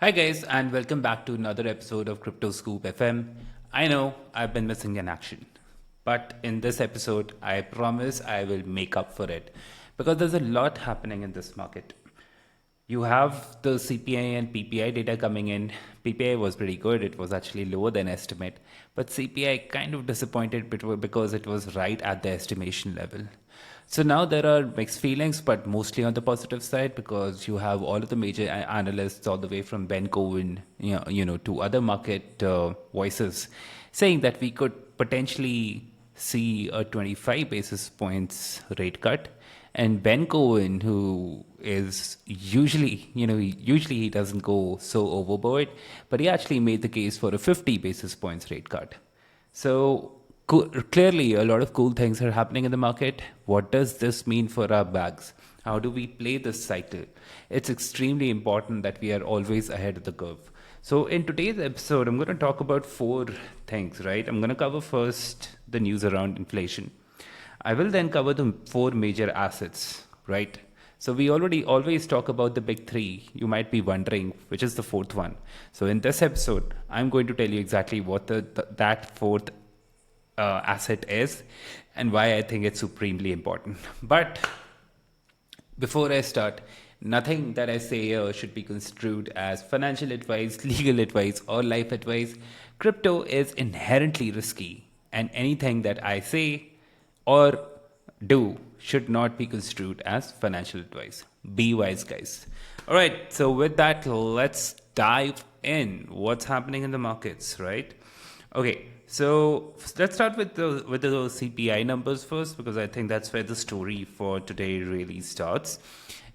Hi guys, and welcome back to another episode of Crypto Scoop FM. I know I've been missing in action, but in this episode, I promise I will make up for it because there's a lot happening in this market. You have the CPI and PPI data coming in. PPI was pretty good. It was actually lower than estimate. But CPI kind of disappointed because it was right at the estimation level. So now there are mixed feelings, but mostly on the positive side because you have all of the major analysts, all the way from Ben Cowen, to other market voices, saying that we could potentially see a 25 basis points rate cut. And Ben Cowen, who is usually he doesn't go so overboard, but he actually made the case for a 50 basis points rate cut. So clearly, a lot of cool things are happening in the market. What does this mean for our bags? How do we play this cycle? It's extremely important that we are always ahead of the curve. So, in today's episode, I'm going to talk about four things, right? I'm going to cover first the news around inflation. I will then cover the four major assets, right? So we already always talk about the big three. You might be wondering which is the fourth one. So in this episode, I'm going to tell you exactly what that fourth asset is and why I think it's supremely important. But before I start, nothing that I say here should be construed as financial advice, legal advice, or life advice. Crypto is inherently risky, and anything that I say or do should not be construed as financial advice. Be wise, guys. All right, so with that, let's dive in. What's happening in the markets, right? Okay, so let's start with the CPI numbers first because I think that's where the story for today really starts.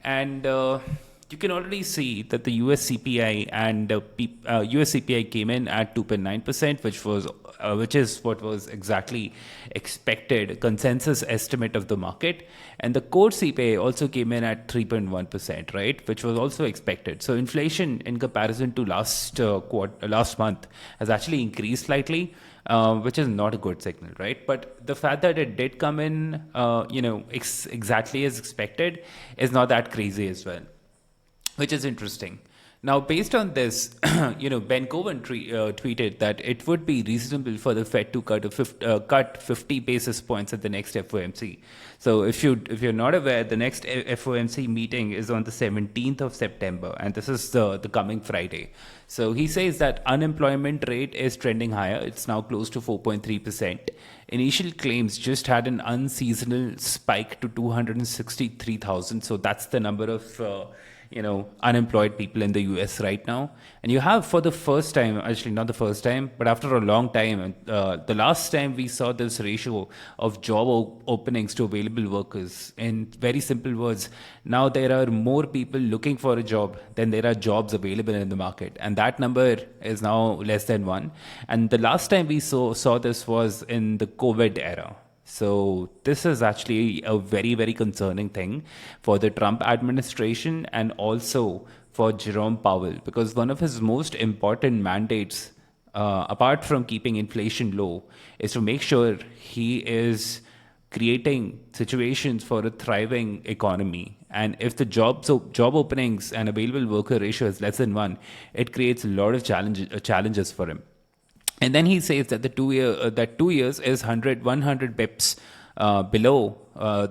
And you can already see that the US CPI and US CPI came in at 2.9%, which is what was exactly expected, consensus estimate of the market. And the core CPI also came in at 3.1%, right, which was also expected. So inflation in comparison to last month has actually increased slightly. Which is not a good signal, right? But the fact that it did come in, exactly as expected, is not that crazy as well, which is interesting. Now, based on this, Ben Cowen tweeted that it would be reasonable for the Fed to cut 50 basis points at the next FOMC. So, if you're not aware, the next FOMC meeting is on the 17th of September, and this is the coming Friday. So he says that unemployment rate is trending higher. It's now close to 4.3%. Initial claims just had an unseasonal spike to 263,000. So that's the number of unemployed people in the US right now. And you have, for the first time, actually not the first time, but after a long time, the last time we saw this ratio of job openings to available workers. In very simple words, now there are more people looking for a job than there are jobs available in the market. And that number is now less than one. And the last time we saw this was in the COVID era. So this is actually a very, very concerning thing for the Trump administration and also for Jerome Powell, because one of his most important mandates, apart from keeping inflation low, is to make sure he is creating situations for a thriving economy. And if the job openings and available worker ratio is less than one, it creates a lot of challenges for him. And then he says that the 2 years is 100 bips below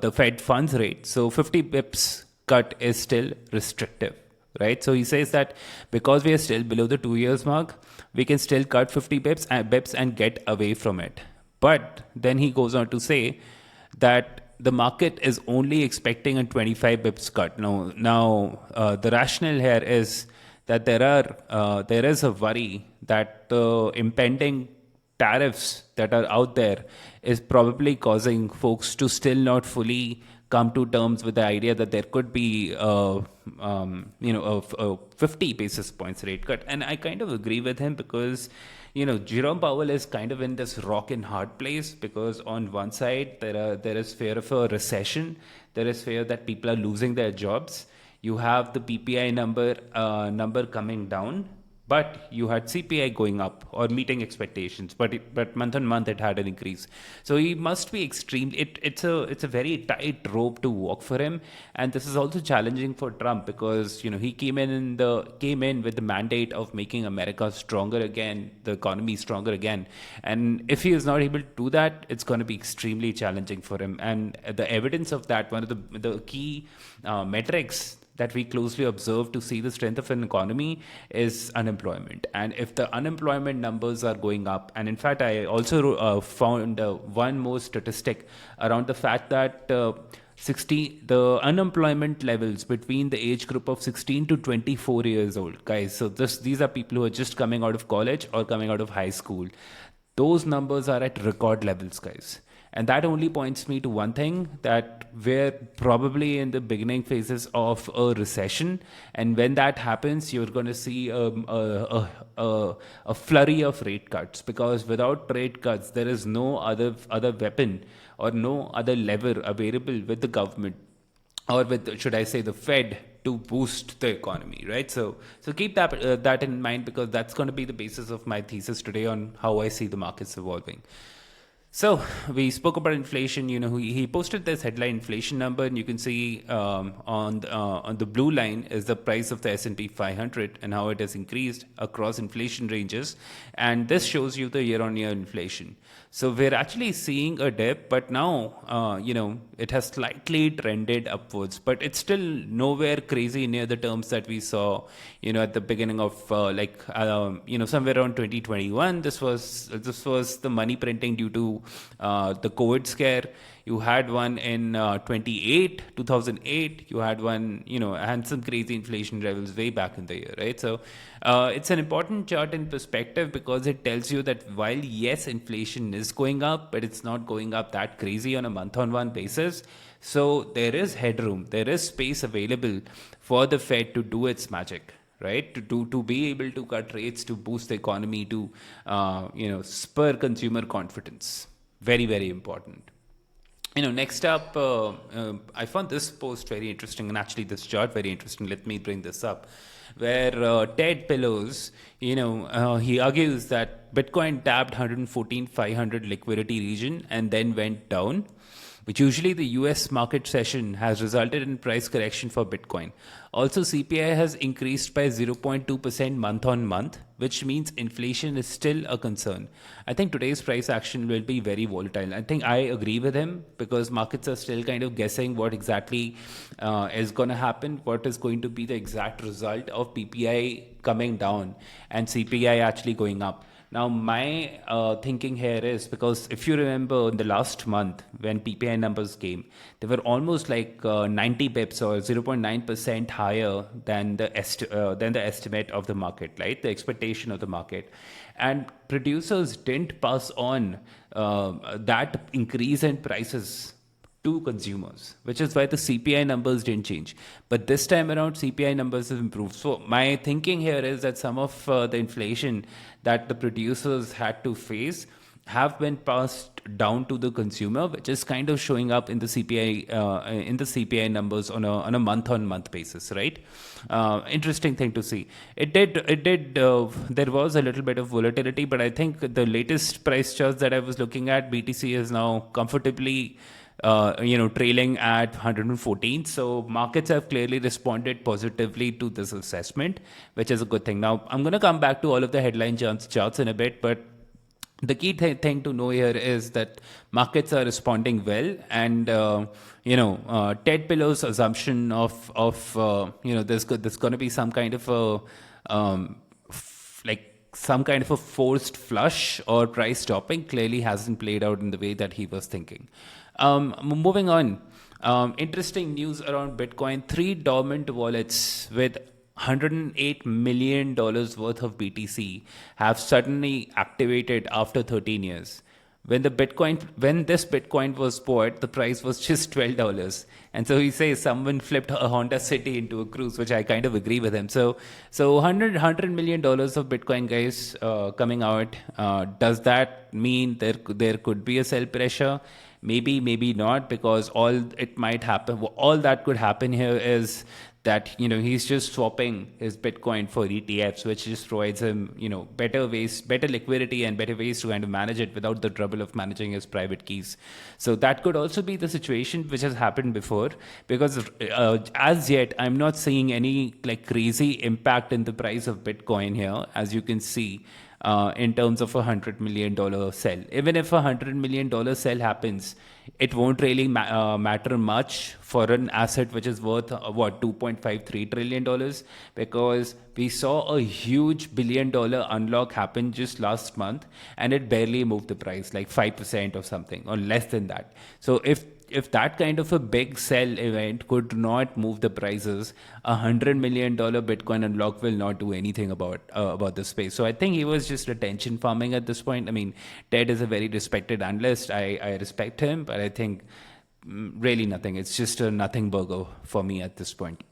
the Fed funds rate. So 50 bips cut is still restrictive, right? So he says that because we are still below the 2 years mark, we can still cut 50 bips and get away from it. But then he goes on to say that the market is only expecting a 25 bips cut. Now, the rationale here is that there is a worry that the impending tariffs that are out there is probably causing folks to still not fully come to terms with the idea that there could be a 50 basis points rate cut. And I kind of agree with him because Jerome Powell is kind of in this rock and hard place, because on one side there is fear of a recession, there is fear that people are losing their jobs. You have the PPI number coming down, but you had CPI going up or meeting expectations, but month on month it had an increase. So he must be extremely. It's a very tight rope to walk for him, and this is also challenging for Trump because he came in with the mandate of making America stronger again, the economy stronger again, and if he is not able to do that, it's going to be extremely challenging for him. And the evidence of that, one of the key metrics that we closely observe to see the strength of an economy is unemployment. And if the unemployment numbers are going up, and in fact, I also found one more statistic around the fact that the unemployment levels between the age group of 16 to 24 years old, guys. So these are people who are just coming out of college or coming out of high school. Those numbers are at record levels, guys. And that only points me to one thing, that we're probably in the beginning phases of a recession. And when that happens, you're going to see a flurry of rate cuts, because without rate cuts, there is no other weapon or no other lever available with the government, or with, should I say, the Fed, to boost the economy, right? So keep that in mind, because that's going to be the basis of my thesis today on how I see the markets evolving. So we spoke about inflation. He posted this headline inflation number, and you can see on the blue line is the price of the S&P 500 and how it has increased across inflation ranges, and this shows you the year-on-year inflation. So we're actually seeing a dip, but now it has slightly trended upwards, but it's still nowhere crazy near the terms that we saw at the beginning of somewhere around 2021. This was the money printing due to the COVID scare. You had one in 2008. You had one, and some crazy inflation levels way back in the year, right? So it's an important chart in perspective, because it tells you that while, yes, inflation is going up, but it's not going up that crazy on a month-on-month basis. So there is headroom, there is space available for the Fed to do its magic, right? To be able to cut rates, to boost the economy, to spur consumer confidence. Very, very important. Next up, I found this post very interesting, and actually this chart very interesting. Let me bring this up, where Ted Pillows, he argues that Bitcoin tapped 114,500 liquidity region and then went down, which usually the US market session has resulted in price correction for Bitcoin. Also, CPI has increased by 0.2% month on month, which means inflation is still a concern. I think today's price action will be very volatile. I think I agree with him, because markets are still kind of guessing what exactly is going to happen, what is going to be the exact result of PPI coming down and CPI actually going up. Now, my thinking here is, because if you remember in the last month when PPI numbers came, they were almost like 90 pips or 0.9% higher than the estimate of the market, right? The expectation of the market. And producers didn't pass on that increase in prices to consumers, which is why the CPI numbers didn't change. But this time around, CPI numbers have improved. So my thinking here is that some of the inflation that the producers had to face have been passed down to the consumer, which is kind of showing up in the CPI numbers on a month-on-month basis, right? Interesting thing to see. There was a little bit of volatility, but I think the latest price charts that I was looking at, BTC is now comfortably trailing at 114. So markets have clearly responded positively to this assessment, which is a good thing. Now, I'm going to come back to all of the headline charts in a bit, but the key thing to know here is that markets are responding well, and Ted Pillow's assumption of there's going to be some kind of a forced flush or price stopping clearly hasn't played out in the way that he was thinking. Moving on, interesting news around Bitcoin. 3 dormant wallets with $108 million worth of BTC have suddenly activated after 13 years. When this Bitcoin was bought, the price was just $12. And so he says someone flipped a Honda City into a cruise, which I kind of agree with him. So $100 million of Bitcoin, guys, coming out. Does that mean there could be a sell pressure? Maybe, maybe not, because all that could happen here is that, he's just swapping his Bitcoin for ETFs, which just provides him, better ways, better liquidity and better ways to kind of manage it without the trouble of managing his private keys. So that could also be the situation which has happened before, because as yet, I'm not seeing any like crazy impact in the price of Bitcoin here, as you can see. In terms of $100 million sell. Even if $100 million sell happens, it won't really matter much for an asset which is worth $2.53 trillion, because we saw a huge $1 billion unlock happen just last month, and it barely moved the price like 5% or something, or less than that. So if that kind of a big sell event could not move the prices, $100 million Bitcoin unlock will not do anything about the space. So I think he was just attention farming at this point. I mean, Ted is a very respected analyst. I respect him, but I think really nothing. It's just a nothing burger for me at this point.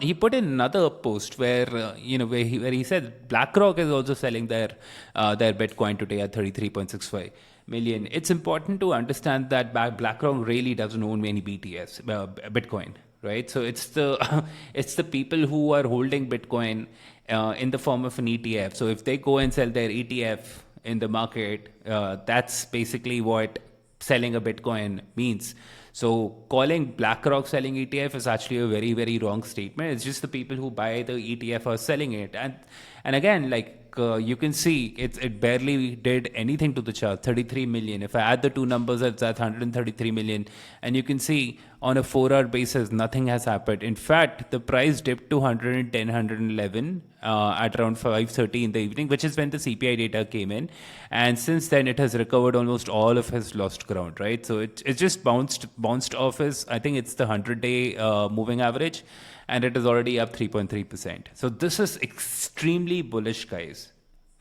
He put in another post where where he said BlackRock is also selling their Bitcoin today at 33.65 million. It's important to understand that BlackRock really doesn't own many Bitcoin, right? So it's the it's the people who are holding Bitcoin in the form of an ETF. So if they go and sell their ETF in the market, that's basically what selling a Bitcoin means. So calling BlackRock selling ETF is actually a very, very wrong statement. It's just the people who buy the ETF are selling it. And again, you can see it barely did anything to the chart, 33 million. If I add the two numbers, it's at 133 million. And you can see on a 4-hour basis, nothing has happened. In fact, the price dipped to 110, 111 at around 5:30 in the evening, which is when the CPI data came in. And since then, it has recovered almost all of his lost ground, right? So it just bounced off his, I think it's the 100-day moving average, and it is already up 3.3%. So this is extremely bullish, guys.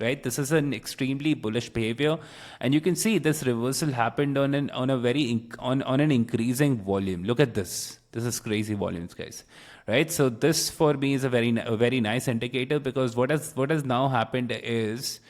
Right, this is an extremely bullish behavior, and you can see this reversal happened on an increasing volume. Look at this. This is crazy volumes, guys. Right, so this for me is a very nice indicator, because what has now happened is,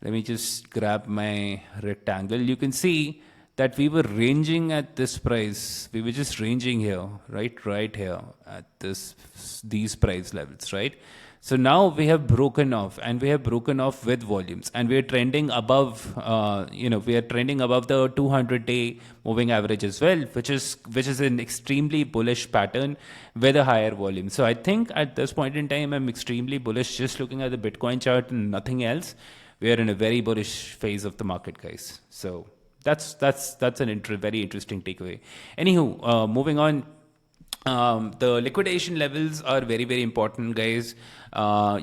let me just grab my rectangle. You can see that we were ranging at this price. We were just ranging here, right here at these price levels, right? So now we have broken off, and we have broken off with volumes, and we are trending above, we are trending above the 200-day moving average as well, which is an extremely bullish pattern with a higher volume. So I think at this point in time, I'm extremely bullish just looking at the Bitcoin chart and nothing else. We are in a very bullish phase of the market, guys. So that's an very interesting takeaway. Anywho, moving on. The liquidation levels are very, very important, guys.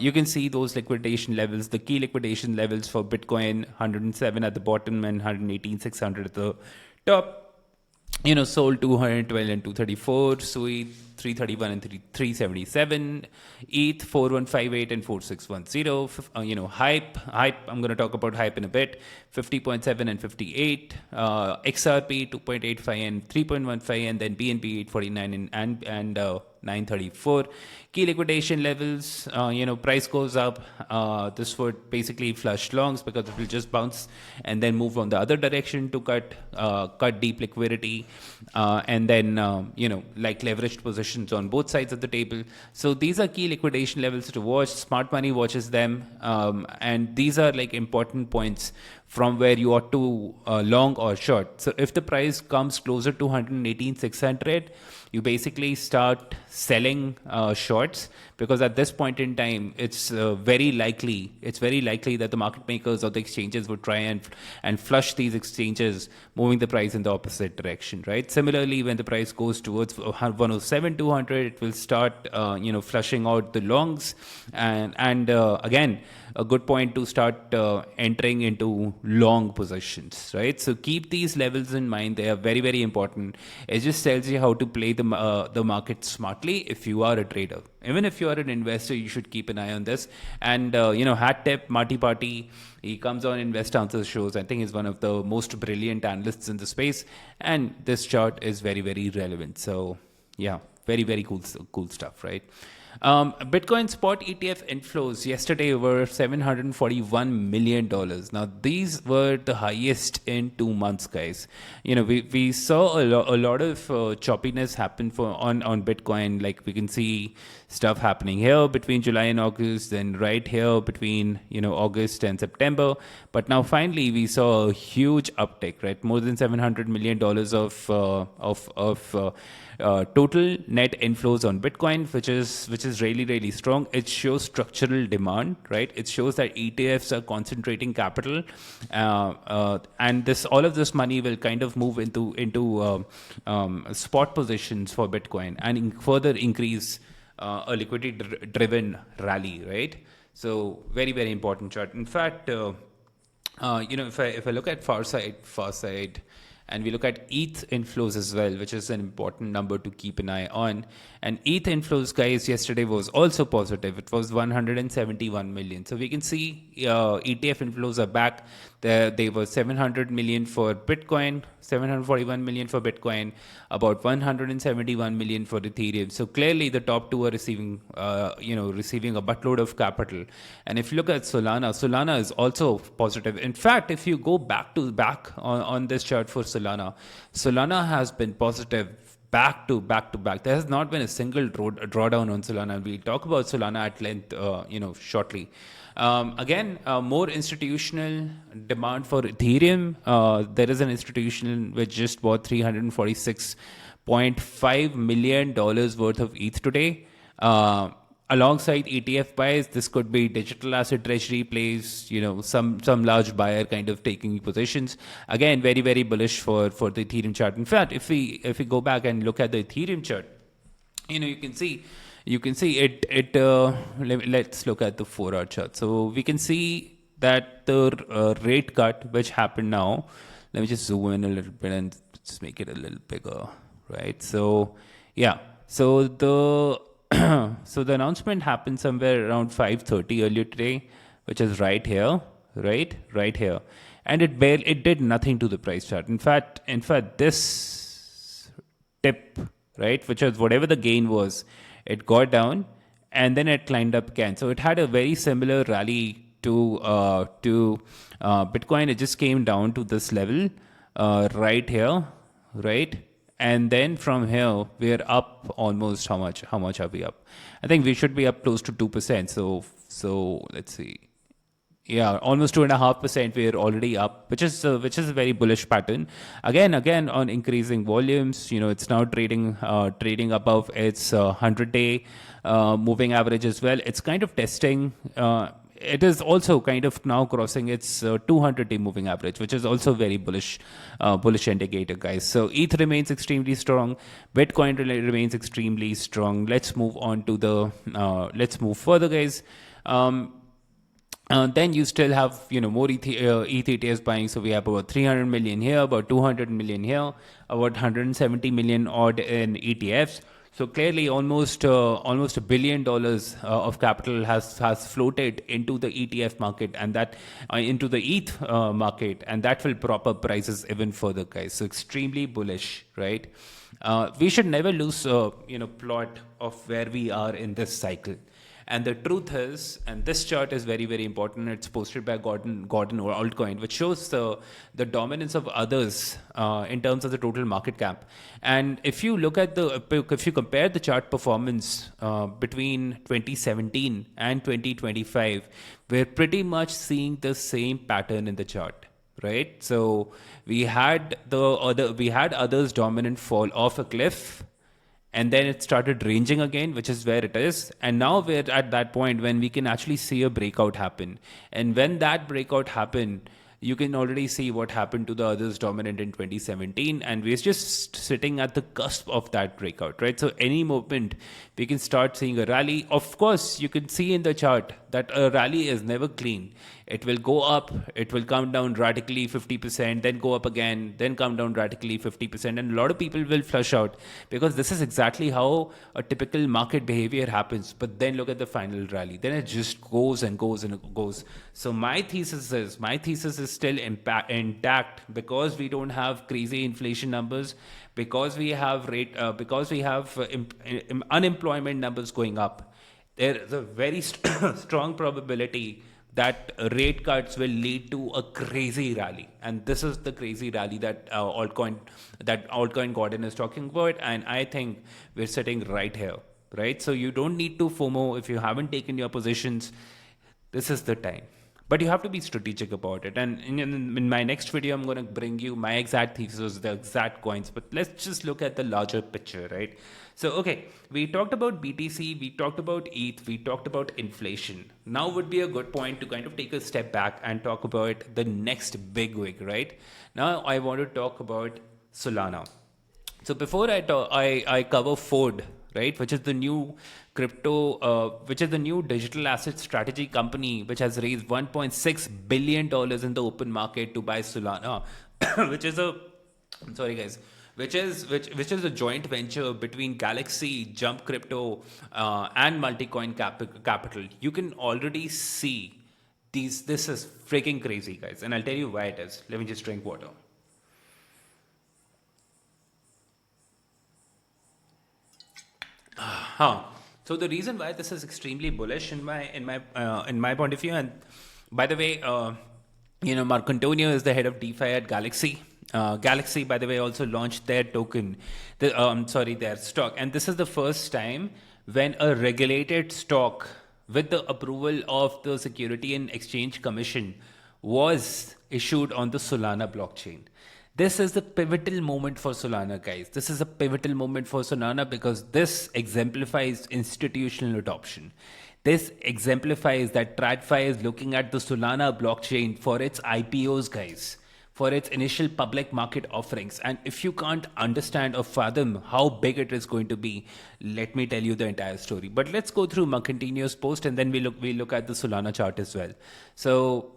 You can see those liquidation levels, the key liquidation levels for Bitcoin, 107 at the bottom and 118,600 at the top. Sold 212 and 234, Sui 331 and 377, ETH 4158 and 4610. Hype, I'm going to talk about Hype in a bit, 50.7 and 58, XRP 2.85 and 3.15, and then BNB 849 and 934. Key liquidation levels, price goes up. This would basically flush longs, because it will just bounce and then move on the other direction to cut deep liquidity, and then leveraged positions on both sides of the table. So these are key liquidation levels to watch. Smart money watches them, and these are important points from where you ought to long or short. So if the price comes closer to 118,600, you basically start selling shorts, because at this point in time, it's very likely that the market makers or the exchanges would try and flush these exchanges, moving the price in the opposite direction, right? Similarly, when the price goes towards 107, 200, it will start flushing out the longs, and again, a good point to start entering into long positions, right? So keep these levels in mind. They are very, very important. It just tells you how to play the market smartly if you are a trader. Even if you are an investor, you should keep an eye on this. And, hat tip, Marty Party, he comes on Invest Answers shows. I think he's one of the most brilliant analysts in the space. And this chart is very, very relevant. So, yeah, very, very cool stuff, right? Bitcoin spot ETF inflows yesterday were $741 million. Now, these were the highest in 2 months, guys. We saw a lot of choppiness happen on Bitcoin. Like we can see stuff happening here between July and August, then right here between August and September. But now finally we saw a huge uptick, right? More than $700 million of total net inflows on Bitcoin, which is really strong. It shows structural demand, right? It shows that ETFs are concentrating capital, and this all of this money will kind of move into spot positions for Bitcoin and further increase a liquidity-driven rally, right? So very important chart. In fact, if I look at far side, and we look at ETH inflows as well, which is an important number to keep an eye on. And ETH inflows, guys, yesterday was also positive. It was 171 million. So we can see ETF inflows are back. They were 700 million for Bitcoin, 741 million for Bitcoin, about 171 million for Ethereum. So clearly the top two are receiving a buttload of capital. And if you look at Solana is also positive. In fact, if you go back on this chart for Solana has been positive back to back. There has not been a single drawdown on Solana. We'll talk about Solana at length, shortly. Again, more institutional demand for Ethereum. There is an institution which just bought $346.5 million worth of ETH today. Alongside ETF buys, this could be digital asset treasury plays, some large buyer kind of taking positions. Again, very bullish for the Ethereum chart. In fact, if we go back and look at the Ethereum chart, you can see it. Let's look at the 4-hour chart. So we can see that the rate cut which happened now. Let me just zoom in a little bit and just make it a little bigger, right? So yeah, so the announcement happened somewhere around 5:30 earlier today, which is right here, and it did nothing to the price chart. In fact, this tip, right, which was whatever the gain was, it got down and then it climbed up again. So it had a very similar rally to Bitcoin. It just came down to this level right here, right? And then from here, we're up almost how much? How much are we up? I think we should be up close to 2%. So let's see. Yeah, almost 2.5%. We're already up, which is a very bullish pattern. Again on increasing volumes. It's now trading above its 100-day moving average as well. It's kind of testing. It is also kind of now crossing its 200-day moving average, which is also very bullish indicator, guys. So ETH remains extremely strong. Bitcoin remains extremely strong. Let's move on to let's move further, guys. Then you still have more ETH ETFs buying. So we have about 300 million here, about 200 million here, about 170 million odd in ETFs. So clearly, almost $1 billion of capital has floated into the ETF market, and that into the ETH market, and that will prop up prices even further, guys. So extremely bullish, right? We should never lose plot of where we are in this cycle. And the truth is, and this chart is very important. It's posted by Gordon or Altcoin, which shows the dominance of others in terms of the total market cap. And if you look at if you compare the chart performance between 2017 and 2025, we're pretty much seeing the same pattern in the chart. Right, so we had others dominant fall off a cliff, and then it started ranging again, which is where it is. And now we're at that point when we can actually see a breakout happen. And when that breakout happened, you can already see what happened to the others dominant in 2017. And we're just sitting at the cusp of that breakout, right? So any moment we can start seeing a rally. Of course, you can see in the chart that a rally is never clean. It will go up, it will come down radically 50%, then go up again, then come down radically 50%. And a lot of people will flush out because this is exactly how a typical market behavior happens. But then look at the final rally. Then it just goes and goes and goes. So my thesis is still intact because we don't have crazy inflation numbers, because we have unemployment numbers going up. there is a very strong probability that rate cuts will lead to a crazy rally, and this is the crazy rally that altcoin Gordon is talking about, and I think we're sitting right here, right? So you don't need to FOMO if you haven't taken your positions. This is the time, but you have to be strategic about it. And in my next video, I'm going to bring you my exact thesis, the exact coins. But let's just look at the larger picture, right? So, okay, we talked about BTC, we talked about ETH, we talked about inflation. Now would be a good point to kind of take a step back and talk about the next big wig, right? Now I want to talk about Solana. So before I cover Ford, right, which is the new which is the new digital asset strategy company, which has raised $1.6 billion in the open market to buy Solana, which is a, I'm sorry guys, which is a joint venture between Galaxy, Jump Crypto, and Multicoin Capital. You can already see these. This is freaking crazy, guys, and I'll tell you why it is. Let me just drink water. Huh. So the reason why this is extremely bullish in my point of view, and by the way, Marc Antonio is the head of DeFi at Galaxy. Galaxy, by the way, also launched their token, their stock, and this is the first time when a regulated stock with the approval of the Security and Exchange Commission was issued on the Solana blockchain. This is the pivotal moment for Solana, guys. This is a pivotal moment for Solana because this exemplifies institutional adoption. This exemplifies that TradFi is looking at the Solana blockchain for its IPOs, guys, for its initial public market offerings. And if you can't understand or fathom how big it is going to be, let me tell you the entire story. But let's go through Marcantonio's post, and then we look at the Solana chart as well. So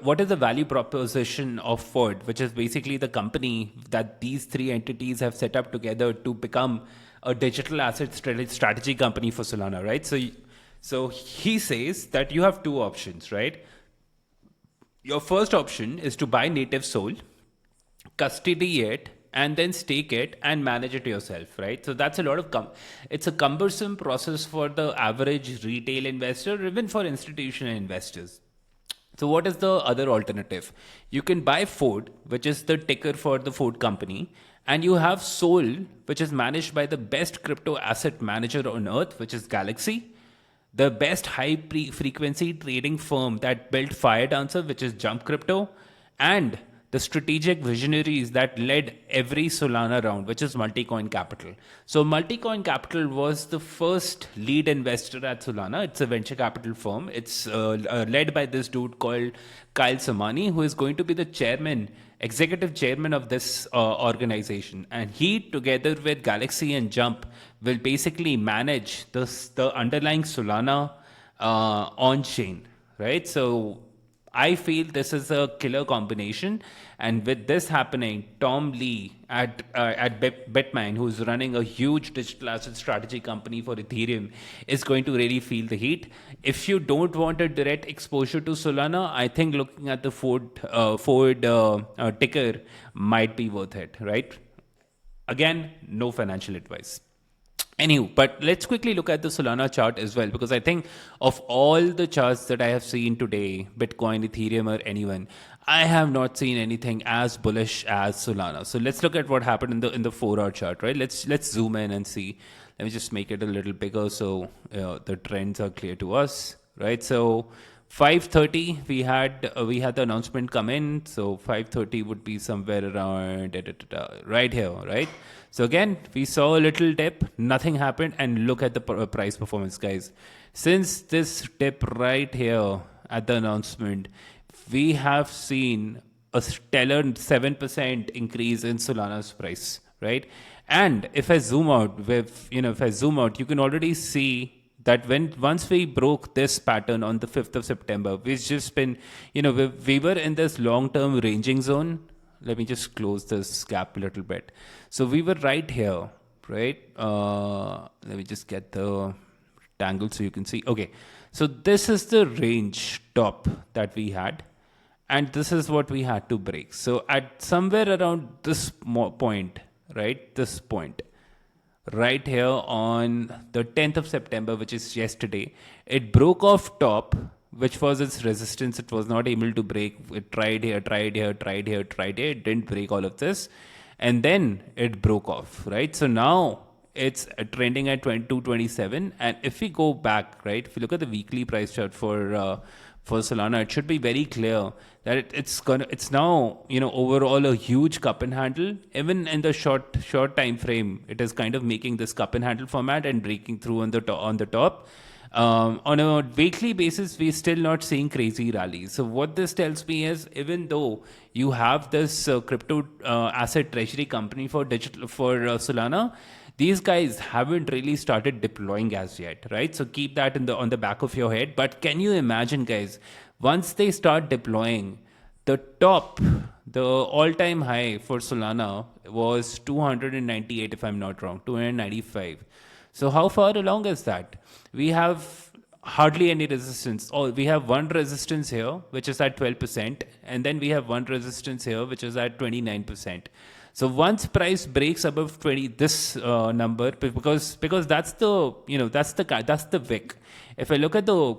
what is the value proposition of Ford, which is basically the company that these three entities have set up together to become a digital asset strategy company for Solana, right? So he says that you have two options, right? Your first option is to buy native Sol, custody it, and then stake it and manage it yourself, right? So that's a lot of it's a cumbersome process for the average retail investor, or even for institutional investors. So what is the other alternative? You can buy Ford, which is the ticker for the Ford company, and you have Sol, which is managed by the best crypto asset manager on earth, which is Galaxy, the best high frequency trading firm that built Firedancer, which is Jump Crypto, and the strategic visionaries that led every Solana round, which is Multicoin Capital. So Multicoin Capital was the first lead investor at Solana. It's a venture capital firm. It's led by this dude called Kyle Samani, who is going to be the executive chairman of this organization. And he, together with Galaxy and Jump, will basically manage the underlying Solana on-chain, right? So I feel this is a killer combination, and with this happening, Tom Lee at Bitmain, who's running a huge digital asset strategy company for Ethereum, is going to really feel the heat. If you don't want a direct exposure to Solana, I think looking at the Ford ticker might be worth it, right? Again, no financial advice. Anywho, but let's quickly look at the Solana chart as well, because I think of all the charts that I have seen today, Bitcoin, Ethereum, or anyone, I have not seen anything as bullish as Solana. So let's look at what happened in the 4-hour chart, right? Let's zoom in and see. Let me just make it a little bigger so the trends are clear to us, right? So 5:30 we had the announcement come in. So 5:30 would be somewhere around right here, right? So again, we saw a little dip, nothing happened, and look at the price performance, guys. Since this dip right here at the announcement, we have seen a stellar 7% increase in Solana's price, right? And if I zoom out, you can already see that once we broke this pattern on the 5th of September, we've just been, we were in this long-term ranging zone. Let me just close this gap a little bit. So we were right here, right? Let me just get the tangle so you can see. Okay, so this is the range top that we had, and this is what we had to break. So at somewhere around this point, right? This point, right here on the 10th of September, which is yesterday. It broke off top, which was its resistance. It was not able to break. It tried here, tried here, tried here, tried here. It didn't break all of this. And then it broke off, right? So now it's trending at 2227. And if we go back, right, if you look at the weekly price chart for Solana, it should be very clear that it's now, overall a huge cup and handle. Even in the short time frame, it is kind of making this cup and handle format and breaking through on the top. On a weekly basis, we're still not seeing crazy rallies. So what this tells me is, even though you have this crypto asset treasury company for Solana, these guys haven't really started deploying as yet, right? So keep that on the back of your head. But can you imagine, guys, once they start deploying, the top, the all-time high for Solana was 298, if I'm not wrong, 295. So how far along is that? We have hardly any resistance. Oh, we have one resistance here, which is at 12%, and then we have one resistance here, which is at 29%. So once price breaks above 20, this number, because that's the that's the wick. If I look at the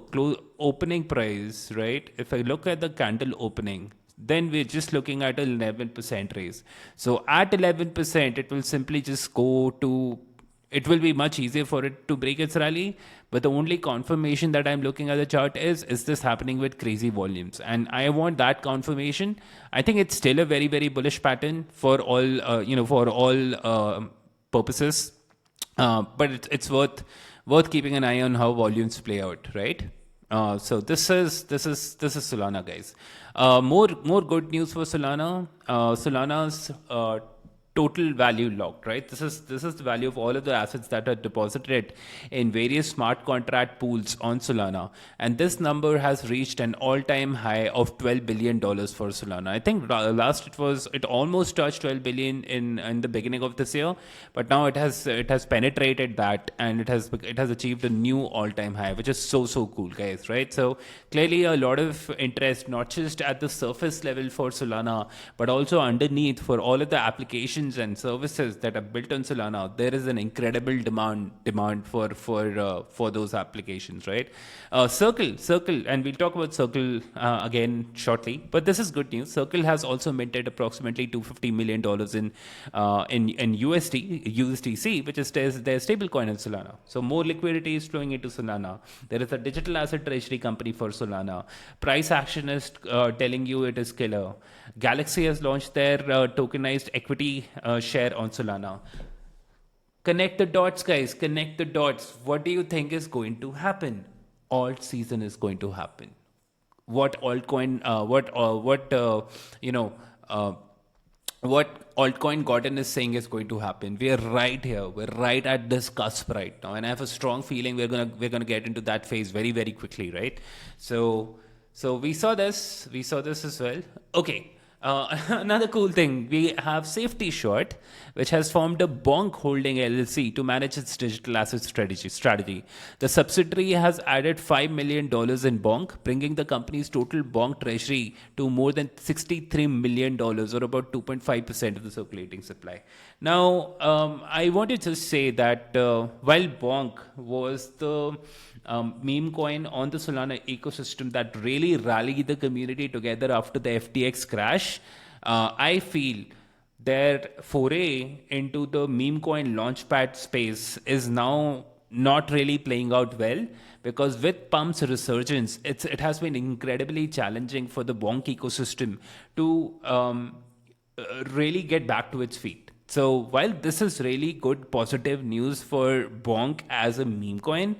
opening price, right? If I look at the candle opening, then we're just looking at 11% raise. So at 11%, it will simply just go to, it will be much easier for it to break its rally. But the only confirmation that I'm looking at the chart is this happening with crazy volumes? And I want that confirmation. I think it's still a very, very bullish pattern for all, purposes. But it's worth keeping an eye on how volumes play out, right? So this is Solana, guys. More good news for Solana. Solana's total value locked, right? This is the value of all of the assets that are deposited in various smart contract pools on Solana, and this number has reached an all-time high of $12 billion for Solana. I think last it almost touched 12 billion in the beginning of this year, but now it has penetrated that, and it has achieved a new all-time high, which is so cool, guys, right? So clearly a lot of interest, not just at the surface level for Solana, but also underneath for all of the applications and services that are built on Solana. There is an incredible demand for those applications, right? Circle, and we'll talk about Circle again shortly. But this is good news. Circle has also minted approximately $250 million in USDC, which is their stable coin in Solana. So more liquidity is flowing into Solana. There is a digital asset treasury company for Solana. Price action is telling you it is killer. Galaxy has launched their tokenized equity share on Solana. Connect the dots, guys. Connect the dots. What do you think is going to happen? Alt season is going to happen. What altcoin? What altcoin Gordon is saying is going to happen. We are right here. We're right at this cusp right now, and I have a strong feeling we're gonna get into that phase very, very quickly, right? So we saw this. We saw this as well. Okay. Another cool thing, we have Safety Short, which has formed a Bonk Holding LLC to manage its digital asset strategy. The subsidiary has added $5 million in Bonk, bringing the company's total Bonk treasury to more than $63 million, or about 2.5% of the circulating supply. Now, I want to just say that while Bonk was the meme coin on the Solana ecosystem that really rallied the community together after the FTX crash, I feel their foray into the meme coin launchpad space is now not really playing out well, because with Pump's resurgence, it has been incredibly challenging for the Bonk ecosystem to really get back to its feet. So while this is really good positive news for Bonk as a meme coin,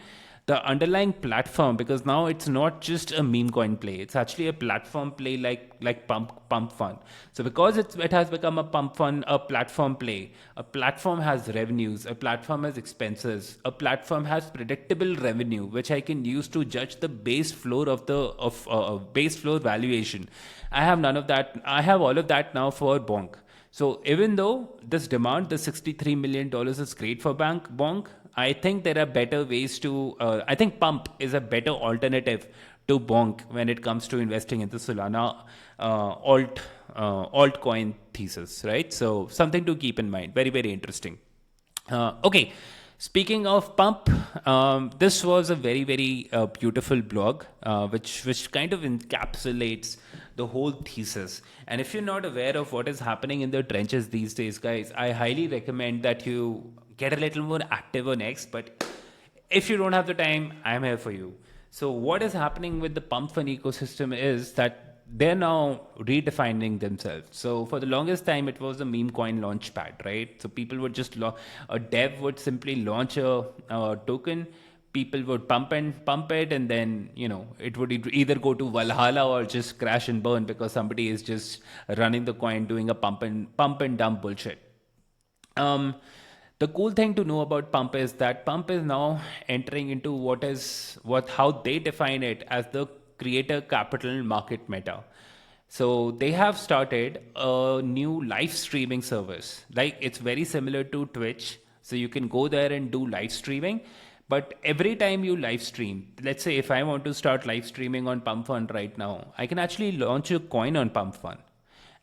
the underlying platform, because now it's not just a meme coin play, it's actually a platform play like pump fun. So because it has become a pump fun, a platform play, a platform has revenues, a platform has expenses, a platform has predictable revenue, which I can use to judge the base floor of base floor valuation. I have none of that. I have all of that now for Bonk. So even though this demand, the $63 million is great for Bonk, I think there are better ways to, I think Pump is a better alternative to Bonk when it comes to investing in the Solana altcoin thesis, right? So something to keep in mind. Very, very interesting. Okay, speaking of pump, this was a very beautiful blog, which kind of encapsulates the whole thesis. And if you're not aware of what is happening in the trenches these days, guys, I highly recommend that you get a little more active on X. But if you don't have the time, I'm here for you. So what is happening with the pump fund ecosystem is that they're now redefining themselves. So for the longest time, it was a meme coin launch pad, right? So people would just a dev would simply launch a token. People would pump it, and then it would either go to Valhalla or just crash and burn because somebody is just running the coin, doing a pump and dump bullshit. The cool thing to know about pump is that pump is now entering into how they define it as the creator capital market meta. So they have started a new live streaming service. Like, it's very similar to Twitch. So you can go there and do live streaming. But every time you live stream, let's say if I want to start live streaming on Pump Fund right now, I can actually launch a coin on Pump Fund,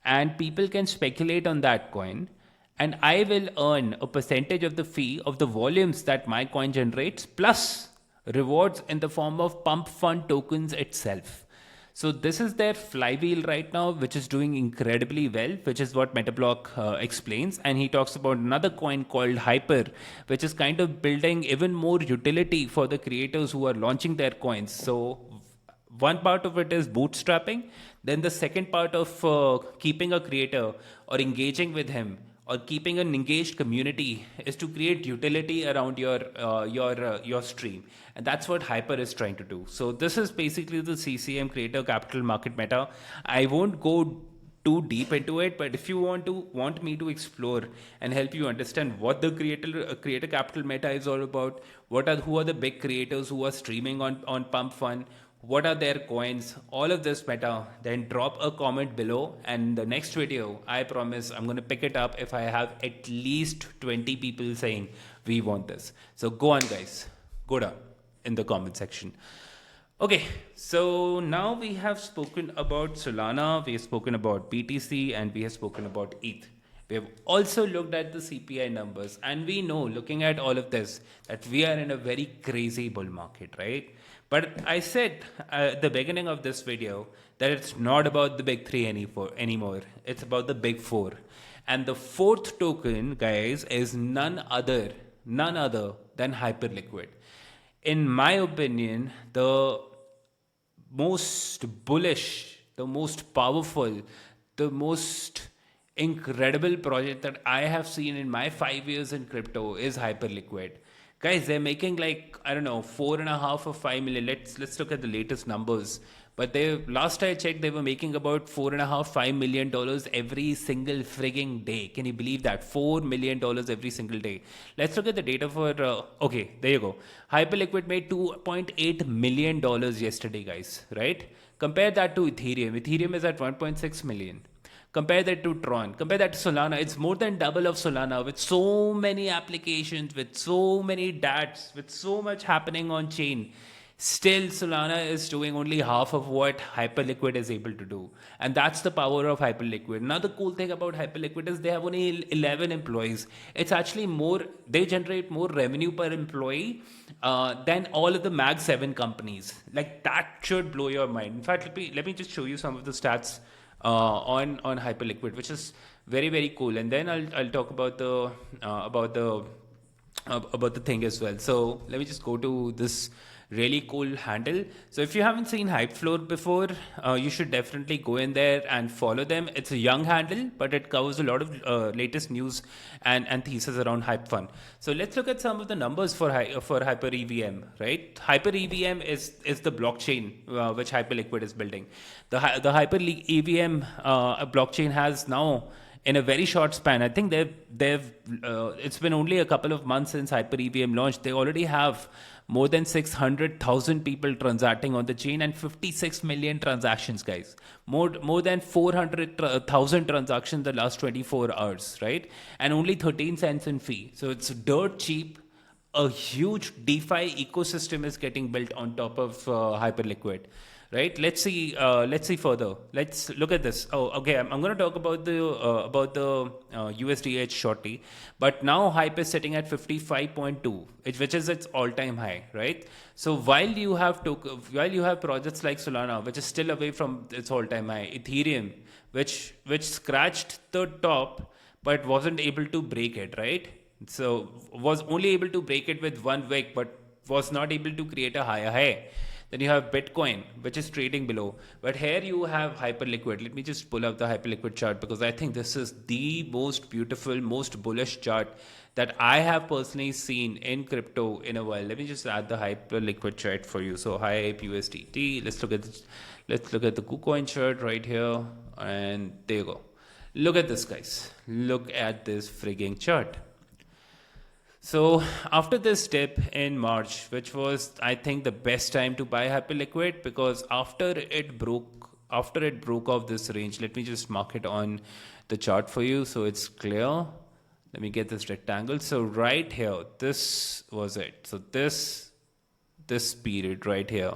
and people can speculate on that coin, and I will earn a percentage of the fee of the volumes that my coin generates, plus rewards in the form of Pump Fund tokens itself. So this is their flywheel right now, which is doing incredibly well, which is what Metablock explains. And he talks about another coin called Hyper, which is kind of building even more utility for the creators who are launching their coins. So one part of it is bootstrapping. Then the second part of keeping a creator or engaging with him or keeping an engaged community is to create utility around your stream, and that's what Hyper is trying to do. So this is basically the CCM creator capital market meta. I won't go too deep into it, but if you want me to explore and help you understand what the creator capital meta is all about, who are the big creators who are streaming on Pump Fund, what are their coins, all of this meta, then drop a comment below, and the next video, I promise I'm going to pick it up if I have at least 20 people saying we want this. So go on, guys, go down in the comment section. Okay, so now we have spoken about Solana, we have spoken about BTC, and we have spoken about ETH. We have also looked at the CPI numbers, and we know, looking at all of this, that we are in a very crazy bull market, right? But I said at the beginning of this video that it's not about the big three anymore. It's about the big four. And the fourth token, guys, is none other than Hyperliquid. In my opinion, the most bullish, the most powerful, the most incredible project that I have seen in my 5 years in crypto is Hyperliquid. Guys, they're making like, I don't know, 4.5 or 5 million. Let's look at the latest numbers. But last I checked, they were making about 4.5, $5 million every single frigging day. Can you believe that? $4 million every single day. Let's look at the data for, okay, there you go. Hyperliquid made $2.8 million yesterday, guys, right? Compare that to Ethereum. Ethereum is at 1.6 million. Compare that to Tron. Compare that to Solana. It's more than double of Solana, with so many applications, with so many DATs, with so much happening on chain. Still, Solana is doing only half of what Hyperliquid is able to do. And that's the power of Hyperliquid. Another cool thing about Hyperliquid is they have only 11 employees. It's actually they generate more revenue per employee than all of the Mag 7 companies. Like, that should blow your mind. In fact, let me just show you some of the stats on Hyperliquid, which is very cool, and then I'll talk about the thing as well. So let me just go to this really cool handle. So if you haven't seen Hypefloor before, you should definitely go in there and follow them. It's a young handle, but it covers a lot of latest news and thesis around Hype Fund. So let's look at some of the numbers for Hyper EVM, right? Hyper EVM is the blockchain which Hyperliquid is building. The Hyper EVM blockchain has now, in a very short span, I think it's been only a couple of months since Hyper EVM launched. They already have more than 600,000 people transacting on the chain and 56 million transactions, guys. More than 400,000 transactions the last 24 hours, right? And only 13 cents in fee. So it's dirt cheap. a huge DeFi ecosystem is getting built on top of Hyperliquid, right? Let's see further. Let's look at this. Oh, okay. I'm going to talk about the USDH shortly, but now Hype is sitting at 55.2, which is its all-time high, right? So while you have projects like Solana, which is still away from its all-time high, Ethereum, which scratched the top but wasn't able to break it, right? So was only able to break it with 1 wick, but was not able to create a higher high. Then you have Bitcoin, which is trading below. But here you have Hyperliquid. Let me just pull up the Hyperliquid chart because I think this is the most beautiful, most bullish chart that I have personally seen in crypto in a while. Let me just add the Hyperliquid chart for you. So Hype USDT. Let's look at the KuCoin chart right here, and there you go. Look at this, guys. Look at this frigging chart. So after this dip in March, which was I think the best time to buy Hyperliquid, because after it broke off this range, let me just mark it on the chart for you so it's clear. Let me get this rectangle. So right here, this was it. So this period right here,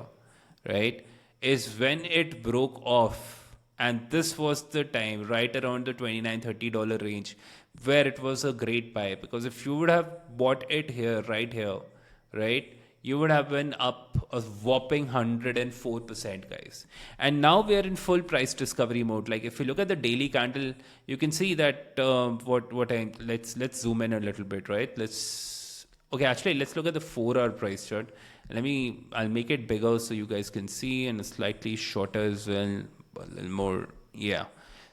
right, is when it broke off. And this was the time right around the $29-30 range where it was a great buy, because if you would have bought it here, right, you would have been up a whopping 104%, guys. And now we are in full price discovery mode. Like if you look at the daily candle, you can see that let's zoom in a little bit, right? Let's look at the 4-hour price chart. I'll make it bigger so you guys can see, and slightly shorter as well, a little more, yeah.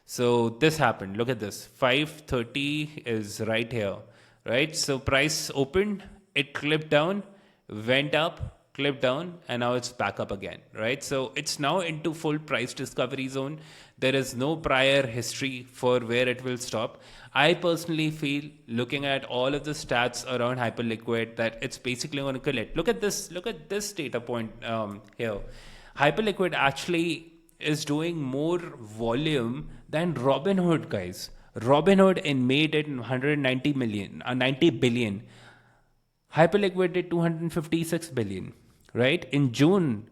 So this happened. Look at this. 530 is right here, right? So price opened, it clipped down, went up, clipped down, and now it's back up again, right? So it's now into full price discovery zone. There is no prior history for where it will stop. I personally feel, looking at all of the stats around Hyperliquid, that it's basically going to kill it. Look at this data point here. Hyperliquid actually is doing more volume than Robinhood, guys. Robinhood in May did 90 billion. Hyperliquid did 256 billion, right? In June,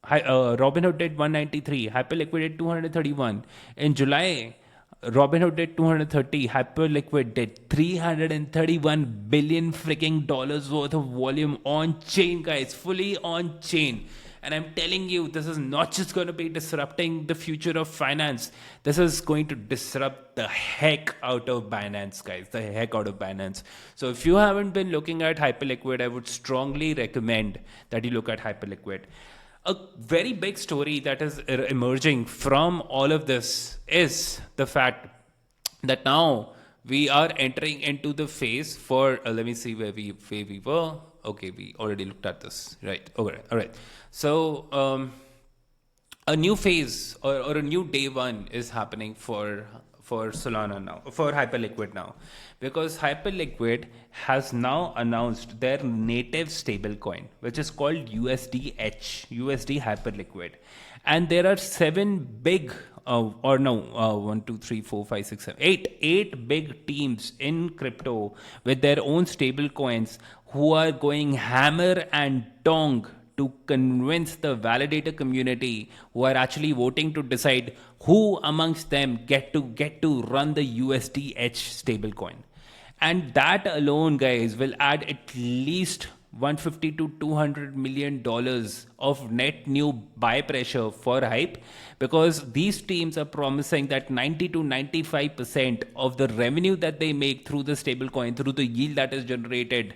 Robinhood did 193, Hyperliquid did 231. In July, Robinhood did 230, Hyperliquid did 331 billion freaking dollars worth of volume on chain, guys, fully on chain. And I'm telling you, this is not just going to be disrupting the future of finance. This is going to disrupt the heck out of Binance, guys. The heck out of Binance. So if you haven't been looking at Hyperliquid, I would strongly recommend that you look at Hyperliquid. A very big story that is emerging from all of this is the fact that now we are entering into the phase for, let me see where we were. Okay, we already looked at this, right? Okay, all right. So a new phase or a new day one is happening for Solana now, for Hyperliquid now, because Hyperliquid has now announced their native stablecoin, which is called USD Hyperliquid, and there are 7 big, 1, 2, 3, 4, 5, 6, 7, 8 big teams in crypto with their own stable coins who are going hammer and tong to convince the validator community, who are actually voting to decide who amongst them get to run the USDH stablecoin. And that alone, guys, will add at least $150 to $200 million of net new buy pressure for Hype, because these teams are promising that 90 to 95% of the revenue that they make through the stablecoin, through the yield that is generated,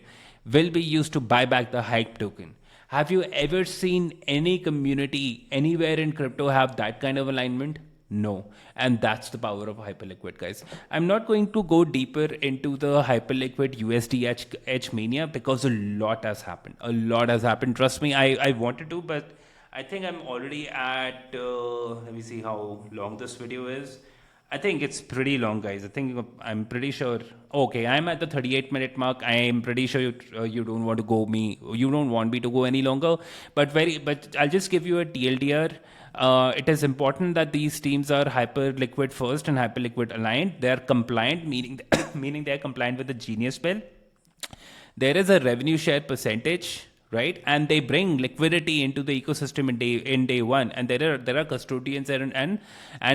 will be used to buy back the Hype token. Have you ever seen any community anywhere in crypto have that kind of alignment? No. And that's the power of Hyperliquid, guys. I'm not going to go deeper into the Hyperliquid USDH mania because a lot has happened. Trust me, I wanted to, but I think I'm already at, let me see how long this video is. I think it's pretty long, guys. I'm pretty sure. Okay, I'm at the 38-minute mark. I am pretty sure you don't want me to go any longer. But I'll just give you a TLDR. It is important that these teams are Hyperliquid first and Hyperliquid aligned. They are compliant, meaning they are compliant with the Genius Bill. there is a revenue share percentage, right? And they bring liquidity into the ecosystem in day one, and there are custodians and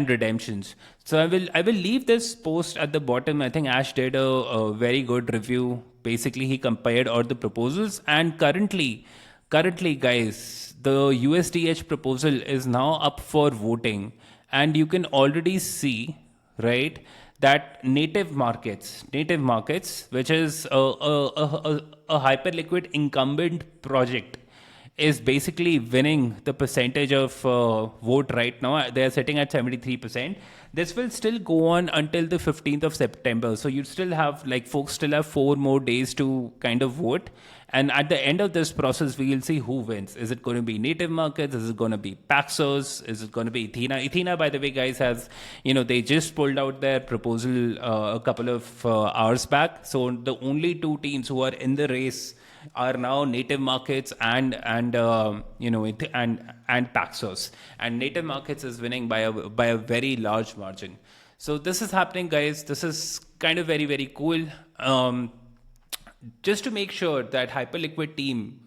redemptions. So I will leave this post at the bottom. I think Ash did a very good review. Basically, he compared all the proposals, and currently, guys, the USDH proposal is now up for voting, and you can already see, right, that native markets, which is a hyperliquid incumbent project, is basically winning the percentage of vote right now. They are sitting at 73%. This will still go on until the 15th of September. So you still have, like, folks still have 4 more days to kind of vote. And at the end of this process, we will see who wins. Is it going to be native markets? Is it going to be Paxos? Is it going to be Athena? Athena, by the way, guys, they just pulled out their proposal a couple of hours back. So the only two teams who are in the race are now native markets and Paxos, and native markets is winning by a very large margin. So this is happening, guys. This is kind of very, very cool. Just to make sure that hyperliquid team,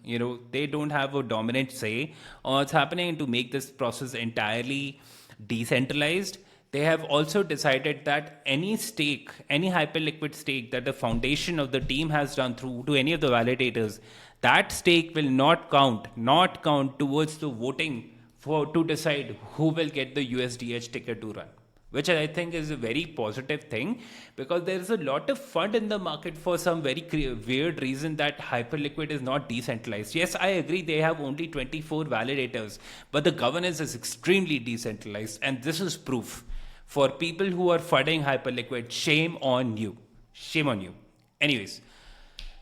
they don't have a dominant say on what's happening, and to make this process entirely decentralized, they have also decided that any hyperliquid stake that the foundation of the team has done through to any of the validators, that stake will not count towards the voting to decide who will get the USDH ticket to run, which I think is a very positive thing, because there is a lot of fund in the market for some very weird reason that hyperliquid is not decentralized. Yes, I agree they have only 24 validators, but the governance is extremely decentralized, and this is proof. For people who are funding hyperliquid, shame on you. Shame on you. Anyways,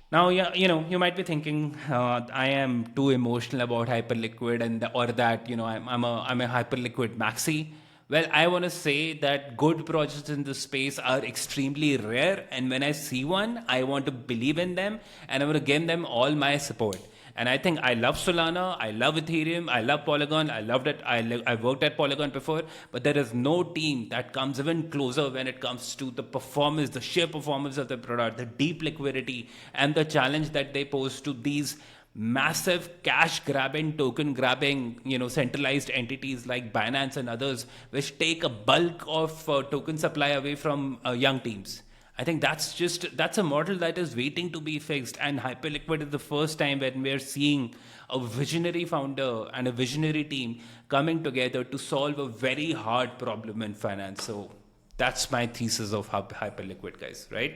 now, yeah, you might be thinking, I am too emotional about hyperliquid, or that, I'm a hyperliquid maxi. Well, I want to say that good projects in this space are extremely rare, and when I see one, I want to believe in them, and I want to give them all my support. And I think I love Solana, I love Ethereum, I love Polygon, I loved it. I worked at Polygon before, but there is no team that comes even closer when it comes to the performance, the sheer performance of the product, the deep liquidity, and the challenge that they pose to these massive cash grabbing, token grabbing, centralized entities like Binance and others, which take a bulk of token supply away from young teams. I think that's a model that is waiting to be fixed, and Hyperliquid is the first time when we're seeing a visionary founder and a visionary team coming together to solve a very hard problem in finance. So that's my thesis of Hyperliquid, guys, right?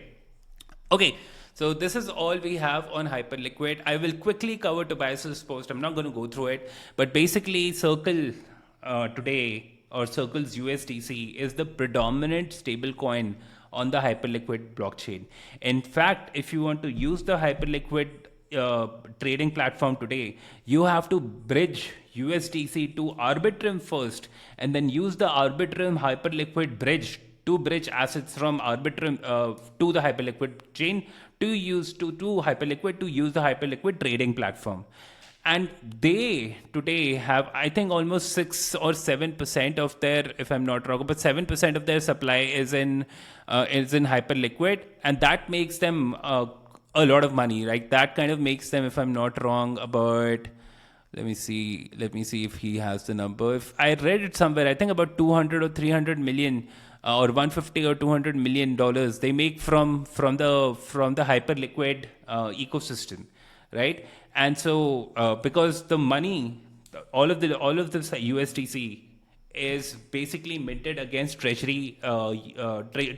Okay, so this is all we have on Hyperliquid. I will quickly cover Tobias's post. I'm not going to go through it, but basically Circle today, or Circle's USDC, is the predominant stablecoin on the Hyperliquid blockchain. In fact, if you want to use the Hyperliquid trading platform today, you have to bridge USDC to Arbitrum first, and then use the Arbitrum Hyperliquid bridge to bridge assets from Arbitrum to the Hyperliquid chain to Hyperliquid to use the Hyperliquid trading platform. And they today have, I think, almost 6 or 7% of their, if I'm not wrong, but 7% of their supply is in Hyperliquid, and that makes them a lot of money. Right? That kind of makes them, if I'm not wrong, about, let me see if he has the number. If I read it somewhere, I think about 200 or 300 million. Or 150 or 200 million dollars they make from the Hyperliquid ecosystem, right? And so because the money, all of this USDC is basically minted against treasury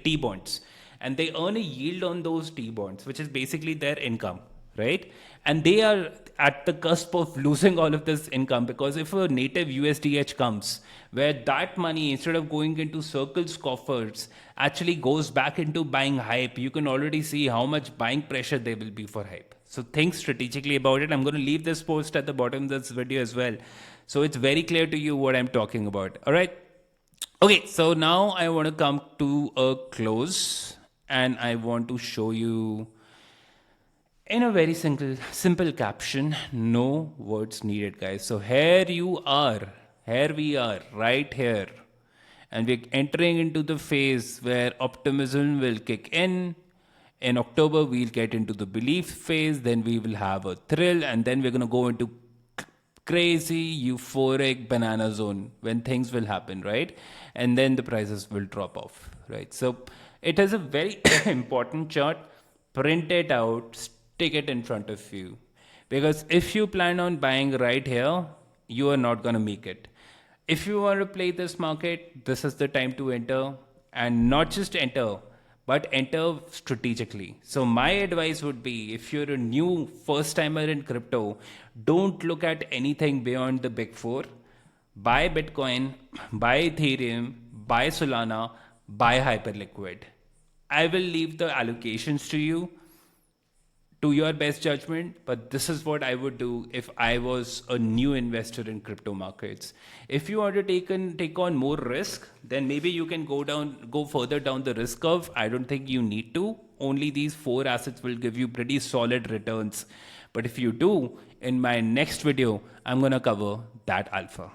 T bonds, and they earn a yield on those T bonds, which is basically their income, right? And they are at the cusp of losing all of this income, because if a native USDH comes, where that money, instead of going into Circle's coffers, actually goes back into buying hype, you can already see how much buying pressure there will be for hype. So think strategically about it. I'm going to leave this post at the bottom of this video as well, so it's very clear to you what I'm talking about. All right. Okay, so now I want to come to a close, and I want to show you in a very simple caption, no words needed, guys. So here we are, right here. And we're entering into the phase where optimism will kick in, In October, we'll get into the belief phase, then we will have a thrill, and then we're going to go into crazy, euphoric banana zone when things will happen, right? And then the prices will drop off, right? So it is a very important chart. Print it out, stick it in front of you. Because if you plan on buying right here, you are not going to make it. If you want to play this market, this is the time to enter, and not just enter, but enter strategically. So my advice would be, if you're a new first timer in crypto, don't look at anything beyond the big four. Buy Bitcoin, buy Ethereum, buy Solana, buy Hyperliquid. I will leave the allocations to you, to your best judgment, but this is what I would do if I was a new investor in crypto markets. If you want to take on more risk, then maybe you can go further down the risk curve. I don't think you need to. Only these four assets will give you pretty solid returns. But if you do, in my next video, I'm gonna cover that alpha.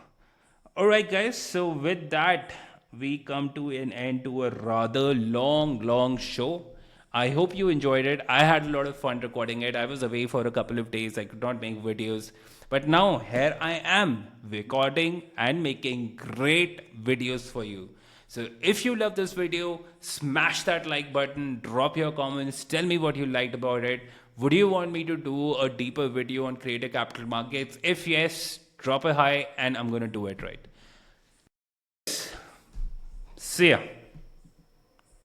Alright guys, so with that, we come to an end to a rather long show. I hope you enjoyed it. I had a lot of fun recording it. I was away for a couple of days. I could not make videos. But now here I am recording and making great videos for you. So if you love this video, smash that like button, drop your comments, tell me what you liked about it. Would you want me to do a deeper video on creative capital markets? If yes, drop a hi and I'm going to do it right. See ya.